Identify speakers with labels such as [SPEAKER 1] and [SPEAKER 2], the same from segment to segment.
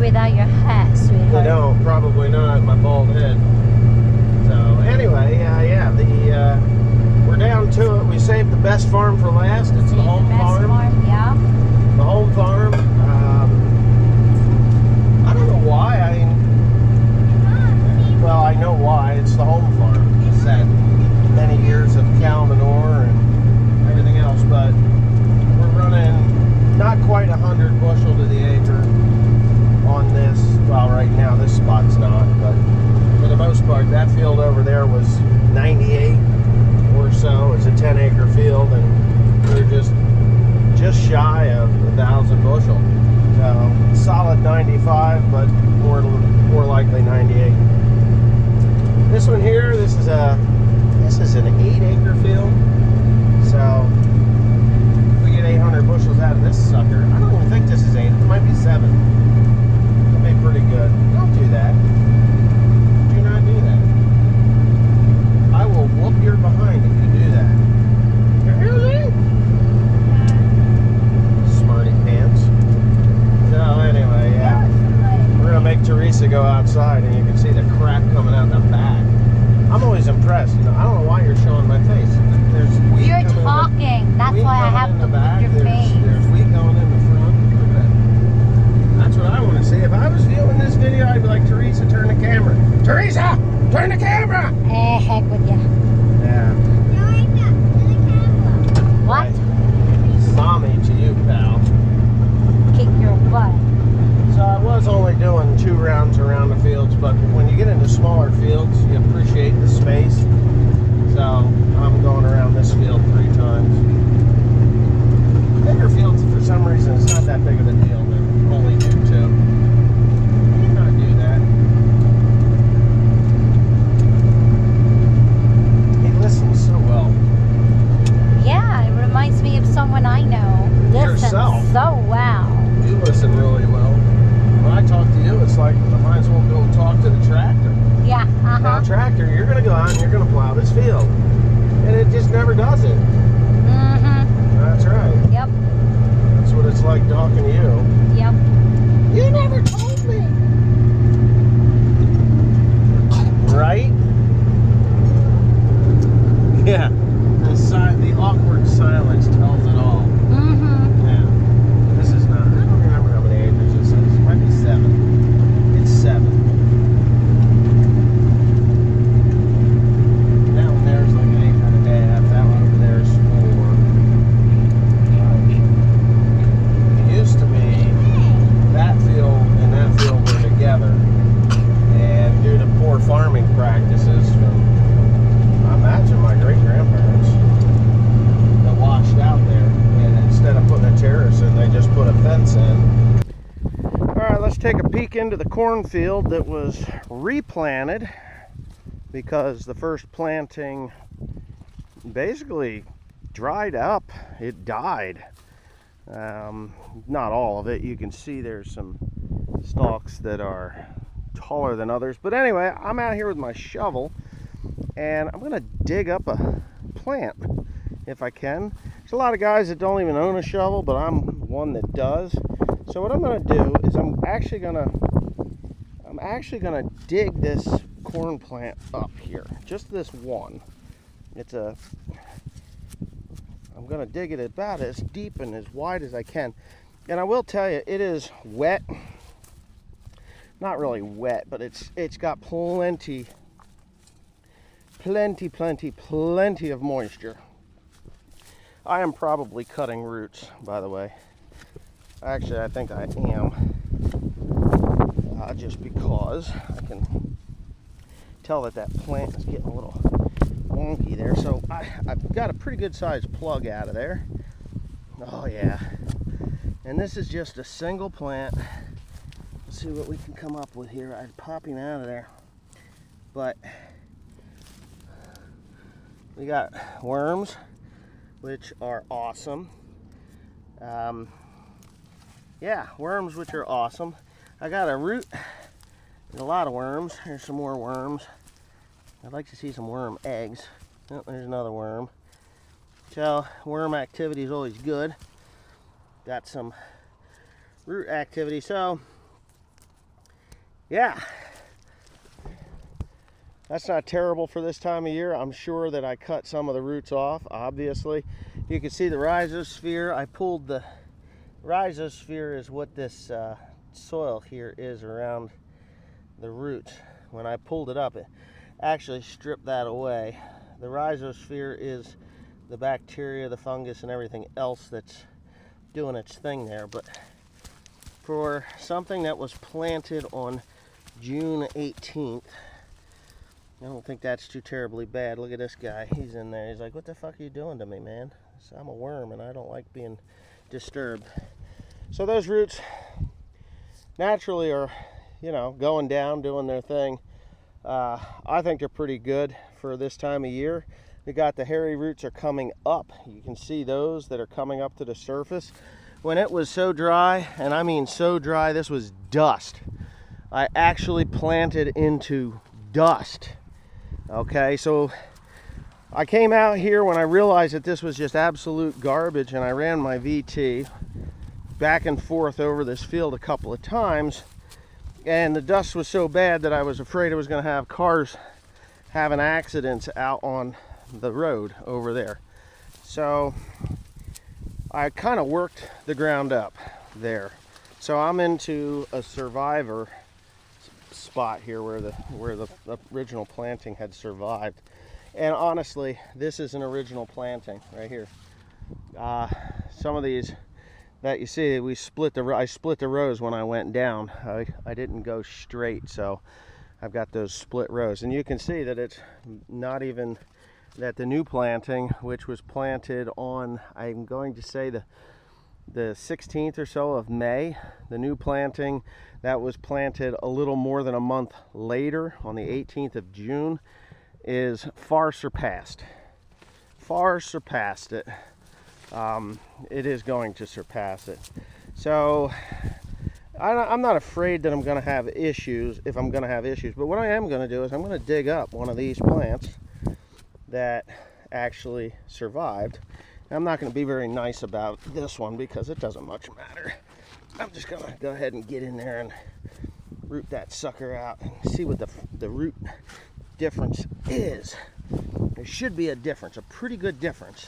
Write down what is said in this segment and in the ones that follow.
[SPEAKER 1] without your hat, sweetheart.
[SPEAKER 2] No, probably not. My bald head. So anyway, yeah, we're down to it. We saved the best farm for last. It's the home farm.
[SPEAKER 1] Yeah.
[SPEAKER 2] The home farm. I don't know why. Well, I know why. It's the home farm. It's had many years of cow manure and everything else, but we're running not quite 100 bushel to the acre on this. Well, right now this spot's not, but for the most part, that field over there was 98 or so. It's a 10-acre field, and we're just shy of 1,000 bushel. So solid 95, but more likely 98. This one here, this is an 8-acre field. So if we get 800 bushels out of this sucker, I don't even think this is 8. It might be 7. That'd be pretty good. Don't do that. Do not do that. I will whoop your behind if you do that. Really? Smarty pants. So anyway, yeah. We're gonna make Teresa go outside, and you can see the crap coming out the back. I'm always impressed. You know, I don't know why you're showing my face. There's wheat.
[SPEAKER 1] You're talking. That's why I have to
[SPEAKER 2] back.
[SPEAKER 1] put your face.
[SPEAKER 2] There's wheat going in the front. That's what I want to see. If I was viewing this video, I'd be like, Teresa, turn the camera. Teresa, turn the camera.
[SPEAKER 1] Heck with ya.
[SPEAKER 2] Yeah.
[SPEAKER 1] What?
[SPEAKER 2] Right. Mommy to you, pal.
[SPEAKER 1] Kick your butt.
[SPEAKER 2] So I was only doing 2 rounds around the fields, but when you get into smaller fields, you appreciate the space. So I'm going around this field 3 times. Bigger fields, for some reason, it's not that big of a deal to only do 2. You not do that. He listens so well.
[SPEAKER 1] Yeah, it reminds me of someone I know. Listens
[SPEAKER 2] Yourself.
[SPEAKER 1] so well.
[SPEAKER 2] You listen really well. When I talk to you, it's like I might as well go talk to the tractor.
[SPEAKER 1] Yeah,
[SPEAKER 2] Now, tractor, you're going to go out and you're going to plow this field. And it just never does it.
[SPEAKER 1] Mm-hmm.
[SPEAKER 2] That's right.
[SPEAKER 1] Yep.
[SPEAKER 2] That's what it's like talking to you.
[SPEAKER 1] Yep.
[SPEAKER 2] You never told me. Right? Yeah. The awkward silence tells it all.
[SPEAKER 1] Mm-hmm.
[SPEAKER 2] Yeah. This is not, I don't remember how many acres this is. It might be 7. It's 7. That one there's like an acre and a half. That one over there is 4. It used to be that field and that field were together. And due to poor farming practices from, I imagine, my great-grandparents, that washed out there. And instead of putting a terrace in, they just put a fence in. Alright, let's take a peek into the cornfield that was replanted because the first planting basically dried up. It died. Not all of it. You can see there's some stalks that are taller than others. But anyway, I'm out here with my shovel and I'm going to dig up a plant if I can. There's a lot of guys that don't even own a shovel, but I'm one that does. So what I'm going to do is I'm actually going to dig this corn plant up here. Just this one. I'm going to dig it about as deep and as wide as I can. And I will tell you, it is wet. Not really wet, but it's got plenty of moisture. I am probably cutting roots, by the way. Actually, I think I am. Just because I can tell that plant is getting a little wonky there. So I've got a pretty good sized plug out of there. Oh yeah. And this is just a single plant. Let's see what we can come up with here. I'm popping out of there. But we got worms, which are awesome. Yeah, worms, which are awesome. I got a root. There's a lot of worms. There's some more worms. I'd like to see some worm eggs. Oh, there's another worm. So, worm activity is always good. Got some root activity. So, yeah, that's not terrible for this time of year. I'm sure that I cut some of the roots off, obviously. You can see the rhizosphere. I pulled the rhizosphere is what this soil here is around the roots. When I pulled it up, it actually stripped that away. The rhizosphere is the bacteria, the fungus, and everything else that's doing its thing there. But for something that was planted on June 18th, I don't think that's too terribly bad. Look at this guy. He's in there. He's like, what the fuck are you doing to me, man? So I'm a worm and I don't like being disturbed. So those roots naturally are, you know, going down, doing their thing. I think they're pretty good for this time of year. We got the hairy roots are coming up. You can see those that are coming up to the surface. When it was so dry, and I mean so dry, this was dust. I actually planted into dust. Okay, so I came out here when I realized that this was just absolute garbage, and I ran my VT back and forth over this field a couple of times, and the dust was so bad that I was afraid I was going to have cars having accidents out on the road over there. So I kind of worked the ground up there. So I'm into a survivor spot here where the original planting had survived. And honestly, this is an original planting right here. Some of these that you see, I split the rows when I went down. I didn't go straight, so I've got those split rows. And you can see that it's not even that the new planting, which was planted on, I'm going to say the 16th or so of May, the new planting that was planted a little more than a month later on the 18th of June is far surpassed it. It is going to surpass it. So I'm not afraid that I'm going to have issues, if I'm going to have issues, but what I am going to do is I'm going to dig up one of these plants that actually survived. I'm not going to be very nice about this one because it doesn't much matter. I'm just going to go ahead and get in there and root that sucker out and see what the root difference is. There should be a difference, a pretty good difference,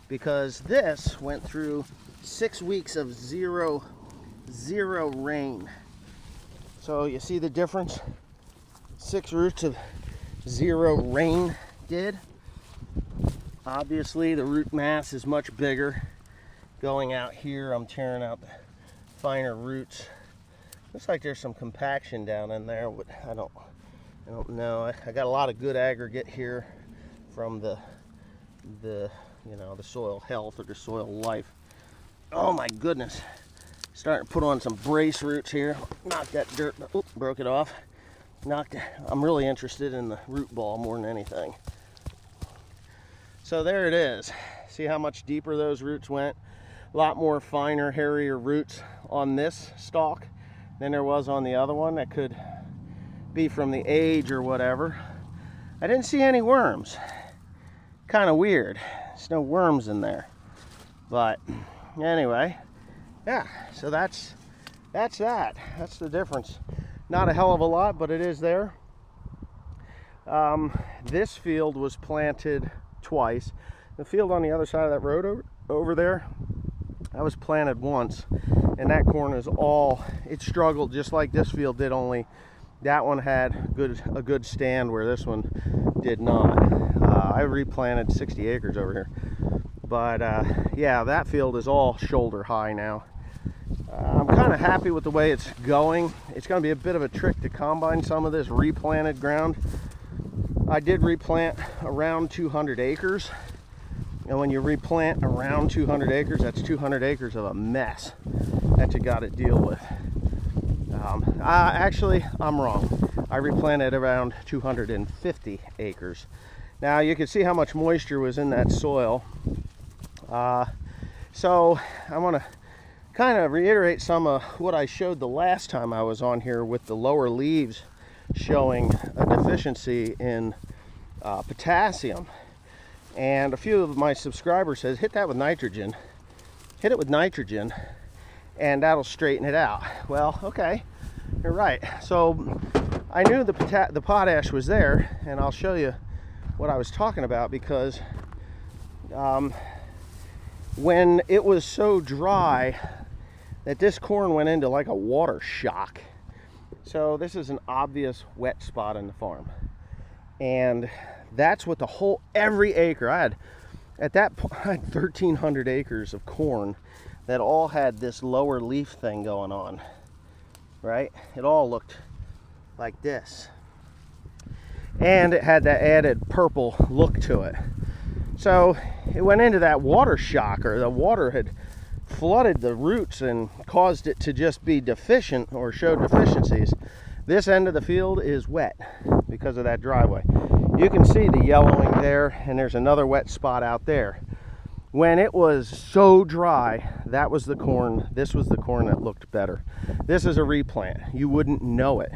[SPEAKER 2] because this went through 6 weeks of zero rain. So you see the difference? 6 roots of 0 rain did. Obviously the root mass is much bigger. Going out here, I'm tearing out the finer roots. Looks like there's some compaction down in there, but I don't know. I got a lot of good aggregate here from the soil health or the soil life. Oh my goodness. Starting to put on some brace roots here. Knock that dirt, broke it off. I'm really interested in the root ball more than anything. So there it is. See how much deeper those roots went? A lot more finer, hairier roots on this stalk than there was on the other one. That could be from the age or whatever. I didn't see any worms. Kind of weird. There's no worms in there. But anyway, yeah, so that's that. That's the difference. Not a hell of a lot, but it is there. This field was planted twice. The field on the other side of that road over there, that was planted once, and that corn is all, it struggled just like this field did, only that one had a good stand where this one did not. I replanted 60 acres over here, but yeah, that field is all shoulder high now. I'm kind of happy with the way it's going. It's going to be a bit of a trick to combine some of this replanted ground. I did replant around 200 acres. And when you replant around 200 acres, that's 200 acres of a mess that you got to deal with. Actually, I'm wrong. I replanted around 250 acres. Now you can see how much moisture was in that soil. So I want to kind of reiterate some of what I showed the last time I was on here with the lower leaves showing a deficiency in potassium. And a few of my subscribers says, hit that with nitrogen. Hit it with nitrogen and that'll straighten it out. Well, okay, You're right. So I knew the potash was there, and I'll show you what I was talking about, because when it was so dry that this corn went into like a water shock. So this is an obvious wet spot in the farm. And that's what every acre, at that point, I had 1,300 acres of corn that all had this lower leaf thing going on, right? It all looked like this. And it had that added purple look to it. So it went into that water shock, or the water had flooded the roots and caused it to just be deficient or show deficiencies. This end of the field is wet because of that driveway. You can see the yellowing there, and there's another wet spot out there. When it was so dry, that was the corn. This was the corn that looked better. This is a replant. You wouldn't know it.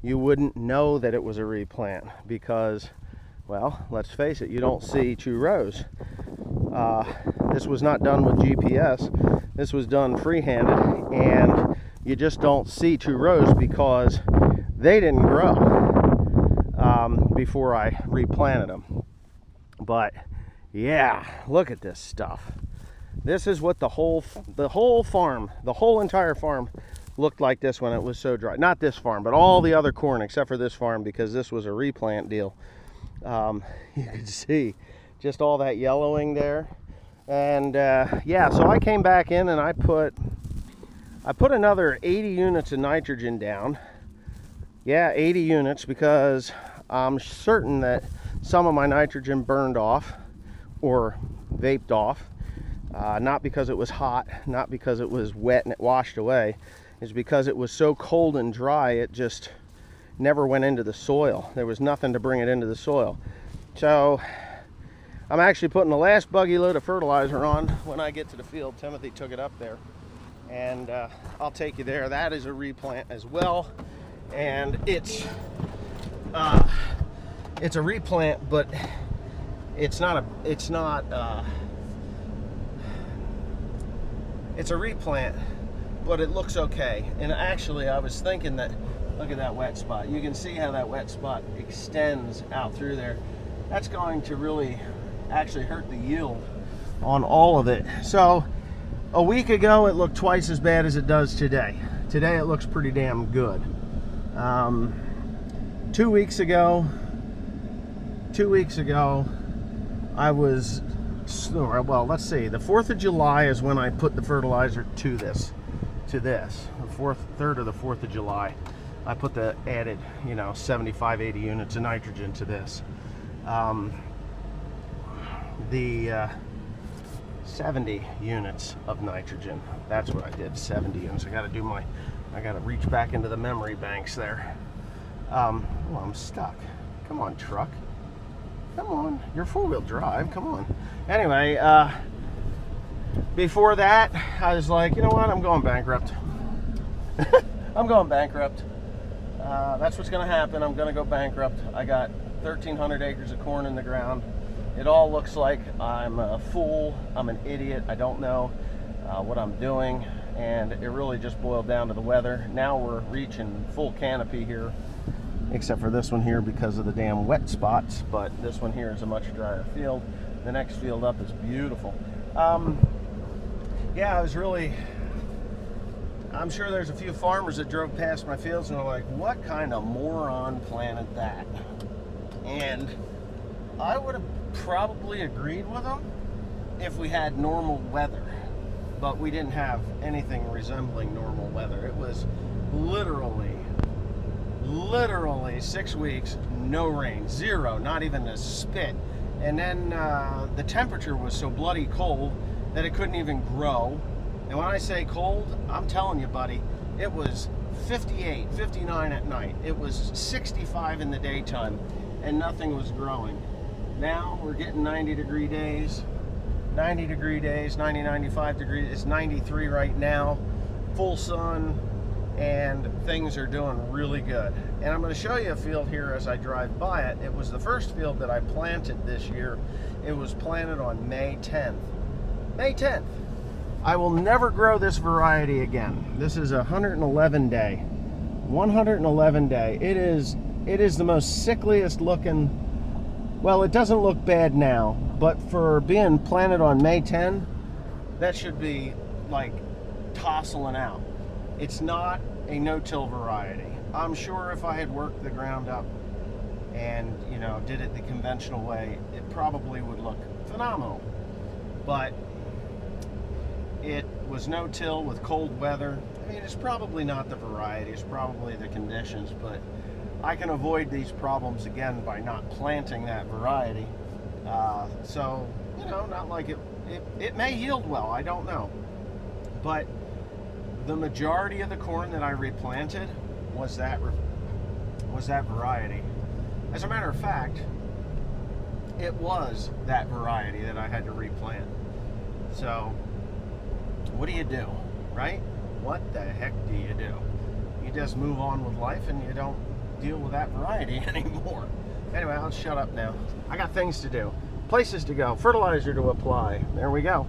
[SPEAKER 2] You wouldn't know that it was a replant because, well, let's face it, you don't see 2 rows. This was not done with GPS. This was done free-handed, and you just don't see 2 rows because they didn't grow before I replanted them. But yeah, look at this stuff. This is what the whole farm, the whole entire farm looked like this when it was so dry. Not this farm, but all the other corn except for this farm, because this was a replant deal. You could see just all that yellowing there. And yeah, so I came back in and I put another 80 units of nitrogen down. Yeah, 80 units, because I'm certain that some of my nitrogen burned off or vaped off. Not because it was hot, not because it was wet and it washed away. It's because it was so cold and dry, it just never went into the soil. There was nothing to bring it into the soil. So I'm actually putting the last buggy load of fertilizer on when I get to the field. Timothy took it up there, and I'll take you there. That is a replant as well, and it's a replant, but it's a replant, but it looks okay. And actually, I was thinking that, look at that wet spot. You can see how that wet spot extends out through there. That's going to really actually hurt the yield on all of it. So a week ago, it looked twice as bad as it does today. Today, it looks pretty damn good. 2 weeks ago, I was, well, let's see, the 4th of July is when I put the fertilizer to this, the 3rd or the 4th of July. I put the added, 75, 80 units of nitrogen to this. The 70 units of nitrogen. That's what I did, 70 units. I gotta reach back into the memory banks there. Oh, I'm stuck. Come on, truck. Come on, you're 4-wheel drive, come on. Anyway, before that, I was like, you know what, I'm going bankrupt. I'm going bankrupt. That's what's gonna happen. I'm gonna go bankrupt. I got 1,300 acres of corn in the ground. It all looks like I'm a fool, I'm an idiot, I don't know what I'm doing, and it really just boiled down to the weather. Now we're reaching full canopy here, except for this one here because of the damn wet spots, but this one here is a much drier field. The next field up is beautiful. Yeah, I'm sure there's a few farmers that drove past my fields and were like, what kind of moron planted that? And I would have probably agreed with them if we had normal weather, but we didn't have anything resembling normal weather. It was literally 6 weeks, no rain, zero, not even a spit. And then the temperature was so bloody cold that it couldn't even grow. And when I say cold, I'm telling you, buddy, it was 58, 59 at night. It was 65 in the daytime, and nothing was growing. Now we're getting 90-degree days, 90, 95 degrees. It's 93 right now, full sun, and things are doing really good. And I'm going to show you a field here as I drive by it. It was the first field that I planted this year. It was planted on May 10th. May 10th. I will never grow this variety again. This is a 111 day 111 day. It is the most sickliest looking. Well, it doesn't look bad now, but for being planted on May 10, that should be like tosseling out. It's not a no-till variety. I'm sure if I had worked the ground up and, you know, did it the conventional way, it probably would look phenomenal. But it was no-till with cold weather. I mean, it's probably not the variety, it's probably the conditions, but I can avoid these problems again by not planting that variety. So, you know, not like it may yield well, I don't know. But the majority of the corn that I replanted was that variety. As a matter of fact, it was that variety that I had to replant. So, what do you do, right? What the heck do you do? You just move on with life and you don't deal with that variety anymore. Anyway, I'll shut up now. I got things to do, places to go, fertilizer to apply. There we go.